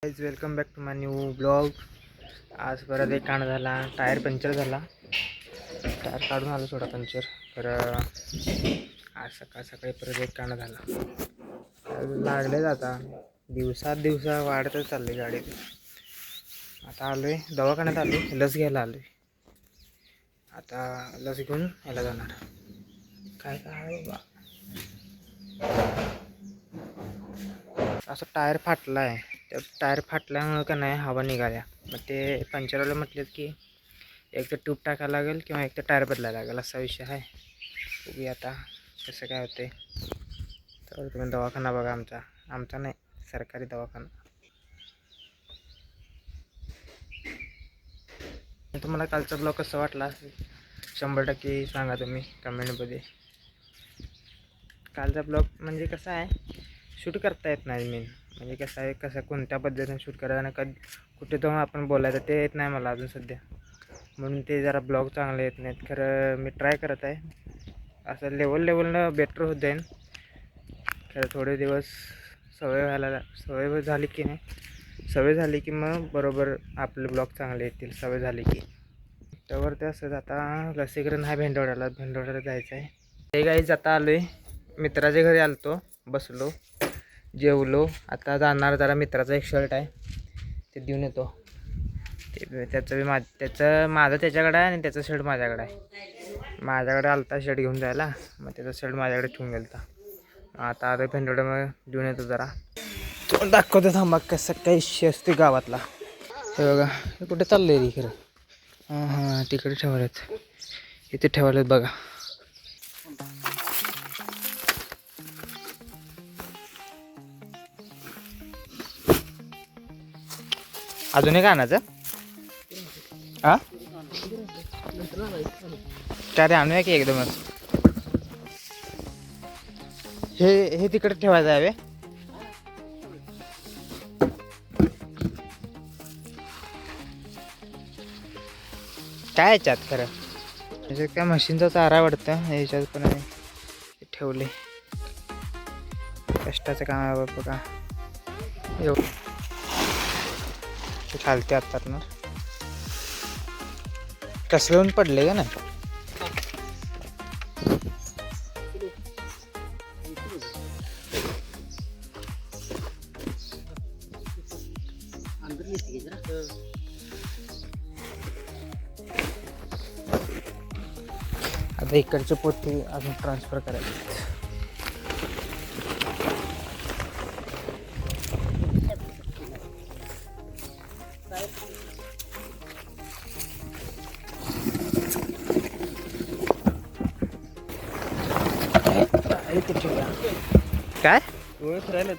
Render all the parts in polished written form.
Guys welcome back to my new blog. आज परत एक कांड झाला, टायर पंक्चर झाला. टायर काढून आलो थोडा पंक्चर. तर आज सकाळी परत एक कांड झाला. लागले आता दिवसा वाढतच चालले गाडी. आता आलोय दवाखान्यात, आलोय लस घ्यायला आलोय. आता लस घेऊन यायला जाणार. काय बाबा, असं टायर फाटला आहे. त्या टायर फाटल्यामुळं का नाही हवा निघाल्या. मग ते पंक्चरवाले म्हटलेत की एक तर ट्यूब टाकायला लागेल किंवा एक तर टायर बदलायला लागेल, असा विषय आहे. बघूया आता कसं काय होते. तर तुम्ही दवाखाना बघा, आमचा नाही, सरकारी दवाखाना. तुम्हाला कालचा ब्लॉग कसा वाटला 100% सांगा तुम्ही कमेंटमध्ये. कालचा ब्लॉग म्हणजे कसा आहे, शूट करता येत नाही मेन. म्हणजे कसं आहे, कोणत्या पद्धतीने शूट करायचं आणि कुठे जाऊन आपण बोलायचं ते येत नाही मला अजून सध्या. म्हणून ते जरा ब्लॉग चांगले येत नाहीत. खरं मी ट्राय करत आहे, असं लेवलनं बेटर होत जाईन. खरं थोडे दिवस सवय झाली की मग बरोबर आपले ब्लॉग चांगले येतील. सवय झाली की त्यावर ते असं. आता लसीकरण आहे भेंडवड्याला जायचं आहे. ते गाईज आता आलो आहे मित्राच्या घरी, आलतो बसलो जेवलो. आता जाणार, जरा मित्राचा एक शर्ट आहे ते देऊन येतो. त्याचं माझं त्याच्याकडे आहे आणि त्याचं शर्ट माझ्याकडे आहे. माझ्याकडे आलता शर्ट घेऊन जायला, मग त्याचा शर्ट माझ्याकडे ठेवून गेलता. आता आलं भेंडवड्यामध्ये देऊन येतो. जरा दाखवतो थांबा कसं काही असते गावातला. हे बघा, हे कुठे चाललं आहे रे खरं. हां तिकडे ठेवालेत, इथे ठेवालेत बघा. अजून एक आणायचं. हां काय रे, आणूया की एकदमच. हे तिकडे ठेवायचं आहे. काय याच्यात खरं, याच्यात काय मशीनचा चारा वाटतं. याच्यात पण आहे ठेवले. कष्टाचं काम आहे बघा. खालते आत्तात ना कसलं येऊन पडले का ना. आता इकडचे पोते अजून ट्रान्सफर करायचे. काय डोळे फिरायला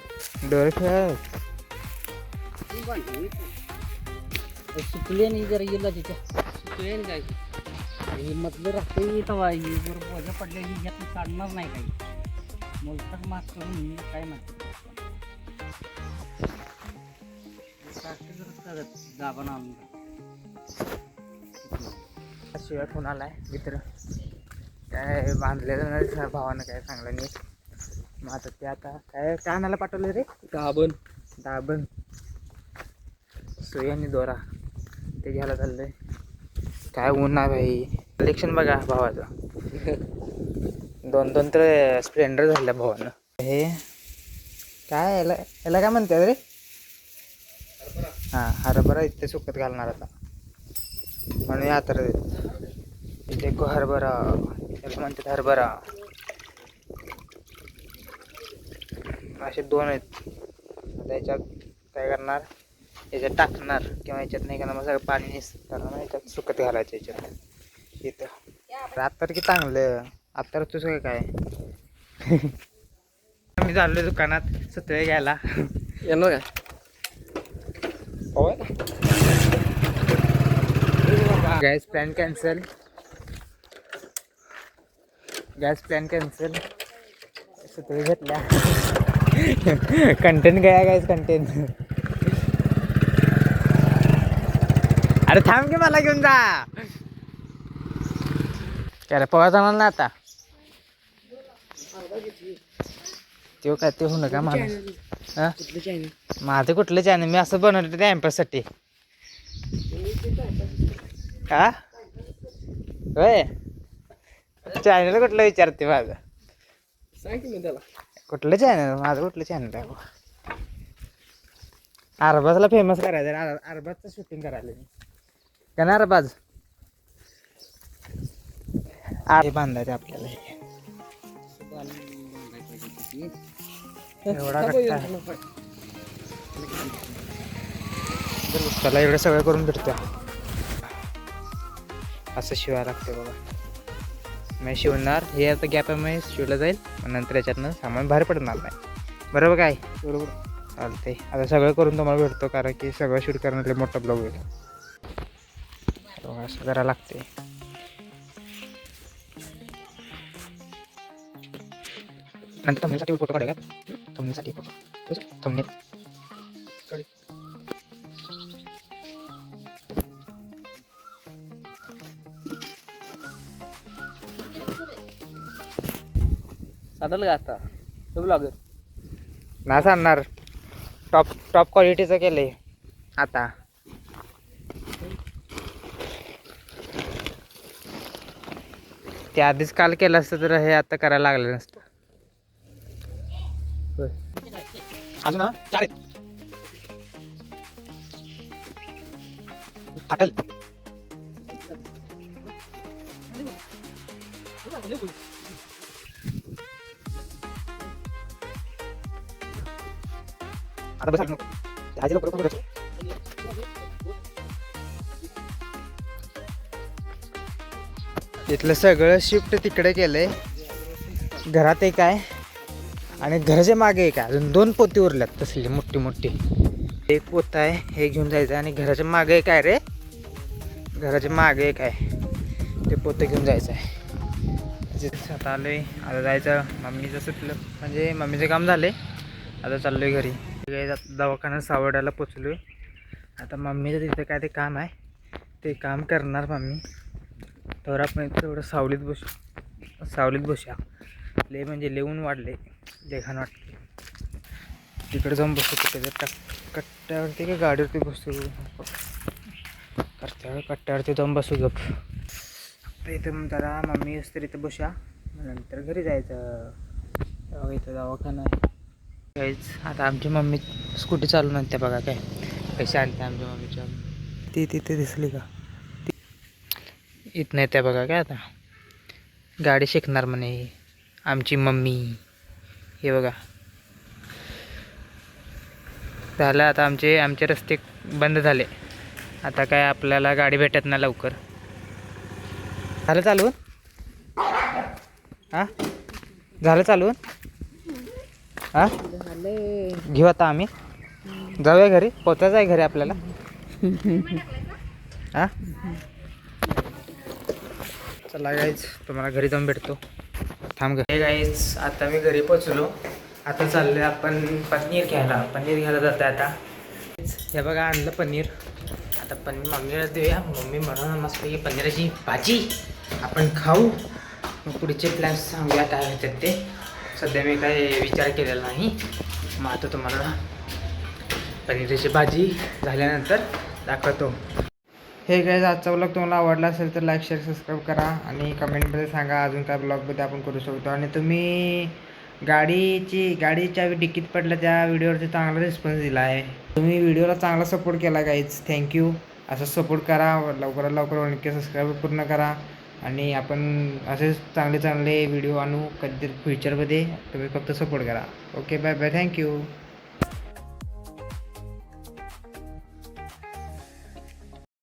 सुटले नाही जरा गेला तिच्या सुटले काय मधलं राहते तवा बरोबर वजा पडल्याने ह्यात काढणार नाही काही मोलकर मात करून काय म्हणते गाभा आणून शिवाय फोन आलाय मित्र. काय बांधलेलं नाही भावानं, काय सांगलं नाही. मग आता ते आता काय आणायला पाठवलं रे. दाबण सुई आणि दोरा ते घ्यायला चाललंय. काय ऊन आहे भाई. कलेक्शन बघा भावाचं. 2 तर स्प्लेंडर झाल्या भावानं. हे काय याला काय म्हणतात रे. हां हरभरा इथे सुकत घालणार आता म्हणून यात्रा इथे हरभरा याला म्हणतात. हरभरा असे 2 आहेत. आता याच्यात काय करणार, याच्यात टाकणार किंवा याच्यात नाही करणार. मग सगळं पाणी करणार, याच्यात सुकत घालायचं याच्यात. इथं आता की चांगलं आता तुझं काय मी चाललोय दुकानात सुतळे घ्यायला. येणार काय गॅस प्लॅन कॅन्सल. सुतळे घेतल्या. कंटेंट काय गायस कंटेंट. अरे थांब की, मला घेऊन जा. काय पवा जाणार ना आता. तो काय ते होणं का माणूस. हा कुठलं चॅनल? माझं कुठलं चॅनल? मी असं बनवलं टाइमपाससाठी. हा होय, चॅनल कुठलं विचारते माझं? सांग की मी त्याला. कुठलं चॅनल? माझं कुठलं चॅनल आहे बाबा? अरबाजला फेमस करायचं, अरबाजचं शूटिंग करायला मी. का ना अरबाज आहे बांधायचं आपल्याला हे. एवढा कट्टा आहे. त्याला एवढं सगळं करून भेटतं. असं शिवायला लागतं बघा. मी शिवणार, हे आता गॅप आहे, मी शिवलं जाईल, नंतर याच्यातनं सामान बाहेर पडणार नाही. बरोबर काय? बरोबर. चालतंय. आता सगळं करून तुम्हाला भेटतो, कारण की सगळं शूट करण्यासाठी मोठा ब्लॉग होईल. असं करायला लागते. नंतर थंबनेलसाठी फोटो काढूया का? थंबनेलसाठी फोटो, थंबनेल साधल का आता तो ब्लॉगर? नाही सांगणार. टॉप क्वालिटीचं केलंय आता. ते आधीच काल केलं असतं तर हे आता करायला लागलं नसतं. अजून ना चालेल. फाटल. आता बस नको. आजीला बरोबर करायचं. तिथलं सगळं शिफ्ट तिकडे केलंय. घरात एक आहे आणि घराच्या मागे एक आहे. अजून 2 पोती उरल्यात तसली मोठी मोठी. एक पोत आहे, हे घेऊन जायचं. आणि घराच्या मागे एक आहे रे, घराच्या मागे एक आहे, ते पोतं घेऊन जायचं आहे. आता आलोय, आता जायचं. मम्मीचं सुटलं, म्हणजे मम्मीचं काम झालंय. आता चाललोय घरी. दवाखान्यात सावड्याला पोचलोय. आता मम्मीचं तिथं काय ते काम आहे, ते काम करणार मम्मी. तर आपण तेवढं सावलीत बसूया. लय म्हणजे लेऊन वाढले, लेखन वाटले. तिकडे जाऊन बसू. कुठे कट्ट्यावरती का गाडीवरती बसू? कट्ट्यावरती जाऊन बसू गप. इथं जरा मम्मी असते इथं बसूया, नंतर घरी जायचं. इथं दवाखाना आहे. काहीच आता आमची मम्मी स्कूटी चालून आणते बघा. काय पैसे आणते आमच्या मम्मीच्या. ती तिथे दिसली का? इथं नाही त्या बघा. काय आता गाडी शिकणार म्हणे आमची मम्मी. हे बघा, झालं आता. आमचे रस्ते बंद झाले. आता काय आपल्याला गाडी भेटत नाही लवकर. झालं चालवून? हां झालं चालवून? हां घेऊ आता आम्ही. जाऊया घरी. पोचायचं आहे घरी आपल्याला. हां चला गाईज, तुम्हाला घरी जाऊन भेटतो. थांब घरी गाईज. आता मी घरी पोचलो. आता चाललोय आपण पनीर घ्यायला जातं आता. हे बघा आणलं पनीर. आता पनीर मम्मीला देऊया. मम्मी म्हणून मस्त पनीराची भाजी आपण खाऊ. मग पुढचे प्लॅन्स सांगूया काय होतात ते. सध्या मी काय विचार केलेला नाही. मग आता तुम्हाला पनीराची भाजी झाल्यानंतर दाखवतो. हे काय आजचा ब्लॉग तुम्हाला आवडला असेल तर लाईक, शेअर, सबस्क्राईब करा. आणि कमेंटमध्ये सांगा अजून काय ब्लॉगमध्ये आपण करू शकतो. आणि तुम्ही गाडीच्या डिकीत पडलं त्या व्हिडिओवरती चांगला रिस्पॉन्स दिला आहे. तुम्ही व्हिडिओला चांगला सपोर्ट केला गाईज, थँक्यू. असं सपोर्ट करा. लवकरात 1K सबस्क्राईब पूर्ण करा. आणि आपण असेच चांगले व्हिडिओ आणू कधी फ्युचरमध्ये. तुम्ही फक्त सपोर्ट करा. Okay bye bye, thank you.